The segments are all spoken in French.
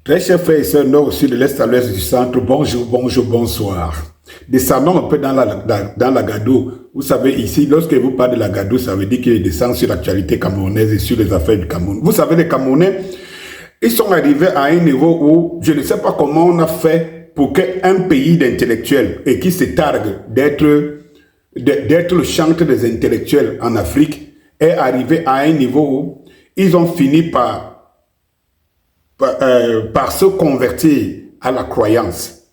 Très chers frères et sœurs, nord, sud, de l'est à l'ouest du centre, bonjour, bonjour, bonsoir. Descendons un peu dans la Gado. Vous savez, ici, lorsque vous parlez de la Gado, ça veut dire qu'il descend sur l'actualité camerounaise et sur les affaires du Cameroun. Vous savez, les Camerounais, ils sont arrivés à un niveau où, je ne sais pas comment on a fait pour qu'un pays d'intellectuels et qui se targue d'être le chantre des intellectuels en Afrique est arrivé à un niveau où ils ont fini par se convertir à la croyance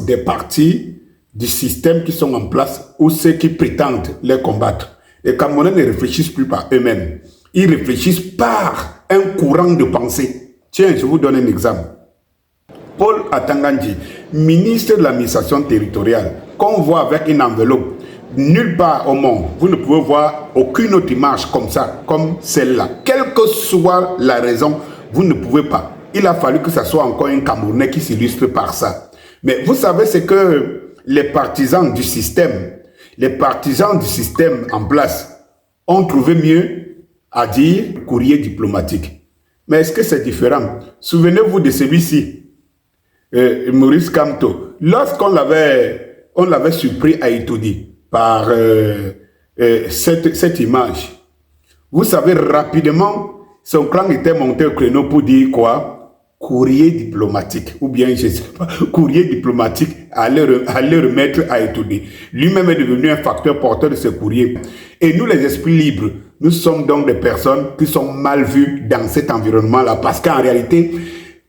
des partis du système qui sont en place ou ceux qui prétendent les combattre. Les Camerounais ne réfléchissent plus par eux-mêmes. Ils réfléchissent par un courant de pensée. Tiens, je vous donne un exemple. Paul Atangandji, ministre de l'administration territoriale, qu'on voit avec une enveloppe, nulle part au monde, vous ne pouvez voir aucune autre image comme ça, comme celle-là. Quelle que soit la raison, vous ne pouvez pas. Il a fallu que ce soit encore un Camerounais qui s'illustre par ça. Mais vous savez, c'est que les partisans du système en place ont trouvé mieux à dire courrier diplomatique. Mais est-ce que c'est différent? Souvenez-vous de celui-ci, Maurice Kamto. Lorsqu'on l'avait surpris à Itoudi par cette image, vous savez rapidement, son clan était monté au créneau pour dire quoi? Courrier diplomatique, ou bien, je ne sais pas, courrier diplomatique à le remettre à étudier. Lui-même est devenu un facteur porteur de ce courrier. Et nous, les esprits libres, nous sommes donc des personnes qui sont mal vues dans cet environnement-là. Parce qu'en réalité,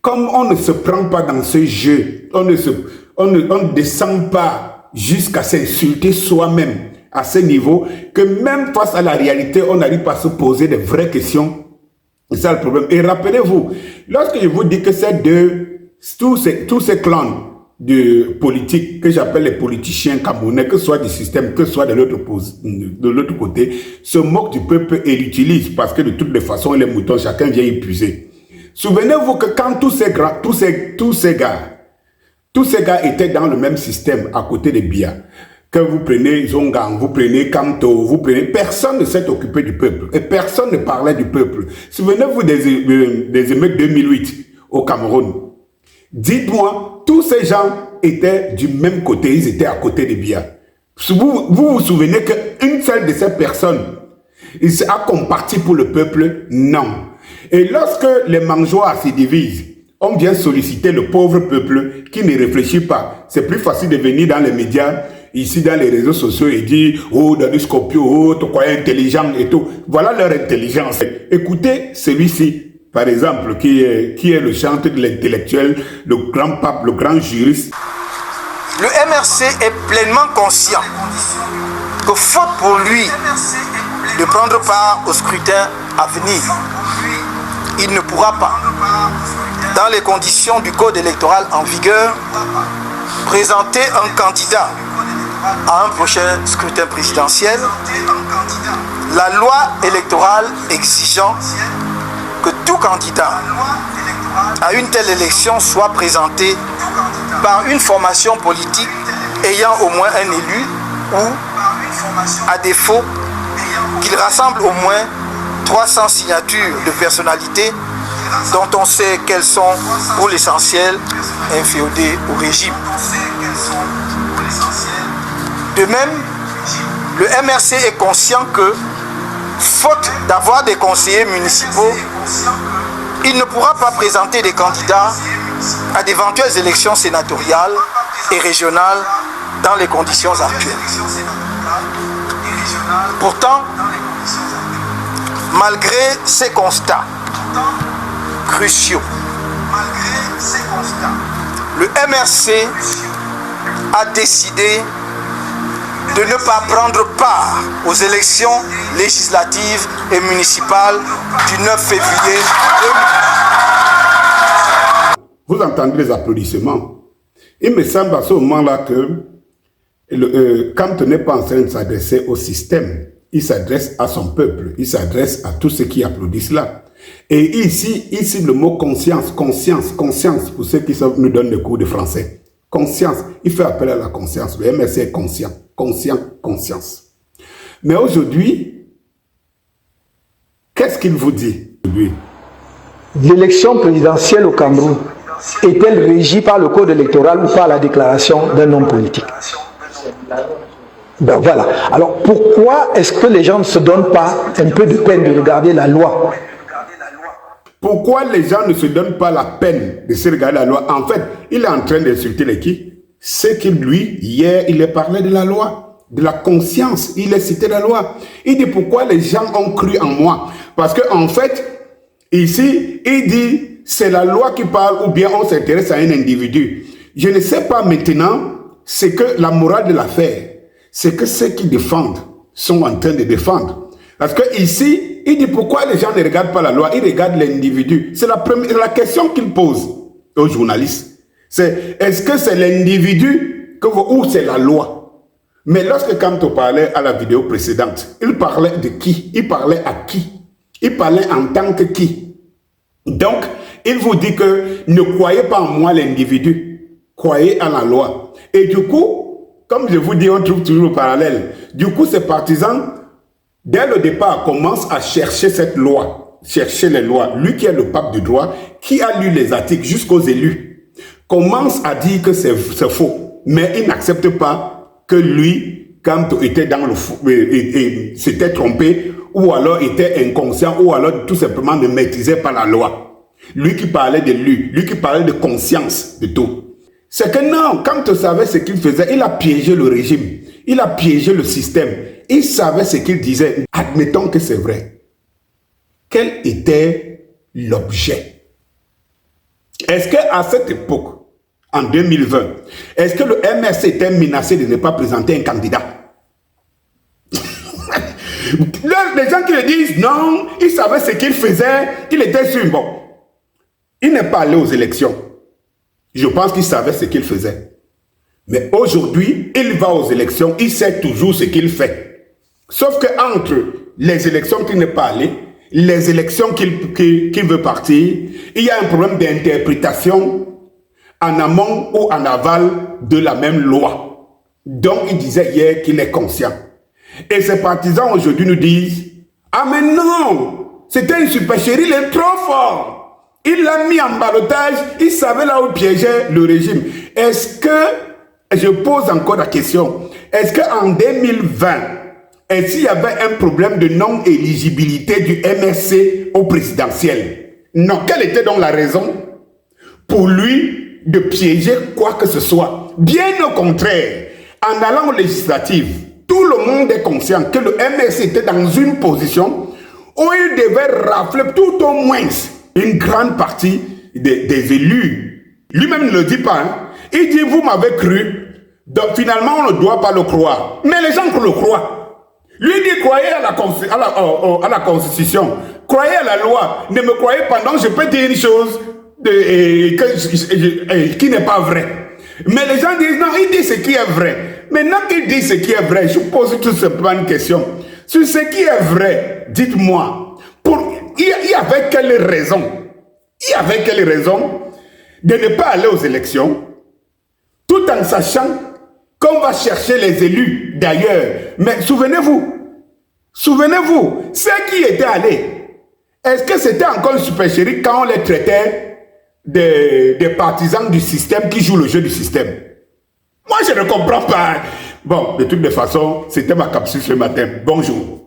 comme on ne se prend pas dans ce jeu, on ne descend pas jusqu'à s'insulter soi-même à ce niveau, que même face à la réalité, on n'arrive pas à se poser de vraies questions. C'est ça le problème. Et rappelez-vous, lorsque je vous dis que tous ces clans de politique que j'appelle les politiciens camerounais, que ce soit du système, que ce soit de l'autre côté, se moquent du peuple et l'utilisent parce que de toutes les façons, les moutons, chacun vient épuiser. Souvenez-vous que quand tous ces gars étaient dans le même système à côté de Biya, que vous prenez Zongang, vous prenez Kamto, personne ne s'est occupé du peuple et personne ne parlait du peuple. Souvenez-vous des émeutes 2008 au Cameroun. Dites-moi, tous ces gens étaient du même côté, ils étaient à côté de Biya. Vous souvenez qu'une seule de ces personnes a comparti pour le peuple? Non. Et lorsque les mangeoires se divisent, on vient solliciter le pauvre peuple qui ne réfléchit pas. C'est plus facile de venir dans les médias, ici dans les réseaux sociaux et dire « Oh, Dani Scopio, oh, tu crois intelligent et tout ». Voilà leur intelligence. Écoutez celui-ci, par exemple, qui est le chantre de l'intellectuel, le grand pape, le grand juriste. Le MRC est pleinement conscient que faute pour lui de prendre part au scrutin à venir, il ne pourra pas, dans les conditions du code électoral en vigueur, présenter un candidat à un prochain scrutin présidentiel, la loi électorale exigeant que tout candidat à une telle élection soit présenté par une formation politique ayant au moins un élu ou, à défaut, qu'il rassemble au moins 300 signatures de personnalités dont on sait qu'elles sont, pour l'essentiel, inféodées au régime. De même, le MRC est conscient que, faute d'avoir des conseillers municipaux, il ne pourra pas présenter des candidats à d'éventuelles élections sénatoriales et régionales dans les conditions actuelles. Pourtant, malgré ces constats cruciaux, le MRC a décidé de ne pas prendre part aux élections législatives et municipales du 9 février 2020. Vous entendez les applaudissements. Il me semble à ce moment-là que quand on n'est pas en train de s'adresser au système, il s'adresse à son peuple, il s'adresse à tous ceux qui applaudissent là. Et ici le mot conscience pour ceux qui nous donnent des cours de français. Conscience, il fait appel à la conscience. Le MRC est conscience. Mais aujourd'hui, qu'est-ce qu'il vous dit? l'élection présidentielle au Cameroun est-elle régie par le code électoral ou par la déclaration d'un homme politique? Ben voilà. Alors pourquoi est-ce que les gens ne se donnent pas un peu de peine de regarder la loi? Pourquoi les gens ne se donnent pas la peine de se regarder la loi? En fait, il est en train d'insulter les qui? C'est que lui, hier, il a parlé de la loi, de la conscience. Il a cité la loi. Il dit pourquoi les gens ont cru en moi. Parce qu'en fait, ici, il dit c'est la loi qui parle ou bien on s'intéresse à un individu. Je ne sais pas maintenant ce que la morale de l'affaire, c'est que ceux qui défendent sont en train de défendre. Parce que ici, il dit pourquoi les gens ne regardent pas la loi, ils regardent l'individu. C'est la question qu'il pose aux journalistes. C'est est-ce que c'est l'individu ou c'est la loi? Mais lorsque Kamto parlait à la vidéo précédente, il parlait de qui? Il parlait à qui? Il parlait en tant que qui? Donc, il vous dit que ne croyez pas en moi l'individu, croyez en la loi. Et du coup, comme je vous dis, on trouve toujours le parallèle. Du coup, ces partisans, dès le départ, commencent à chercher cette loi, chercher les lois. Lui qui est le pape du droit, qui a lu les articles jusqu'aux élus, commence à dire que c'est faux. Mais il n'accepte pas que lui, quand était dans le faux, et s'était trompé, ou alors était inconscient, ou alors tout simplement ne maîtrisait pas la loi. Lui qui parlait de lui qui parlait de conscience de tout. C'est que non, quand tu savais ce qu'il faisait, il a piégé le régime, il a piégé le système, il savait ce qu'il disait. Admettons que c'est vrai. Quel était l'objet? Est-ce qu'à cette époque, en 2020, est-ce que le MRC était menacé de ne pas présenter un candidat? Les gens qui le disent, non, il savait ce qu'il faisait, il était sûr. Bon, il n'est pas allé aux élections. Je pense qu'il savait ce qu'il faisait. Mais aujourd'hui, il va aux élections, il sait toujours ce qu'il fait. Sauf qu'entre les élections qu'il n'est pas allé, les élections qu'il veut partir, il y a un problème d'interprétation en amont ou en aval de la même loi. Donc, il disait hier qu'il est conscient. Et ses partisans aujourd'hui nous disent, ah mais non, c'était une supercherie, il est trop fort. Il l'a mis en ballottage, il savait là où piégeait le régime. Est-ce que, je pose encore la question, est-ce qu'en 2020, est-ce qu'il y avait un problème de non-éligibilité du MRC au présidentiel? Non. Quelle était donc la raison pour lui de piéger quoi que ce soit? Bien au contraire, en allant aux législatives, tout le monde est conscient que le MRC était dans une position où il devait rafler tout au moins une grande partie des élus. Lui-même ne le dit pas. Hein? Il dit, vous m'avez cru, donc finalement on ne doit pas le croire. Mais les gens le croient. Lui dit, croyez à la Constitution, croyez à la loi, ne me croyez pas, non, je peux dire une chose qui n'est pas vraie. Mais les gens disent, non, il dit ce qui est vrai. Maintenant qu'il dit ce qui est vrai, je pose tout simplement une question. Sur ce qui est vrai, dites-moi, il y avait quelle raison? Il y avait quelle raison de ne pas aller aux élections, tout en sachant qu'on va chercher les élus d'ailleurs. Mais souvenez-vous, ceux qui étaient allés, est-ce que c'était encore une supercherie quand on les traitait des partisans du système qui jouent le jeu du système? Moi, je ne comprends pas. Bon, de toutes les façons, c'était ma capsule ce matin. Bonjour.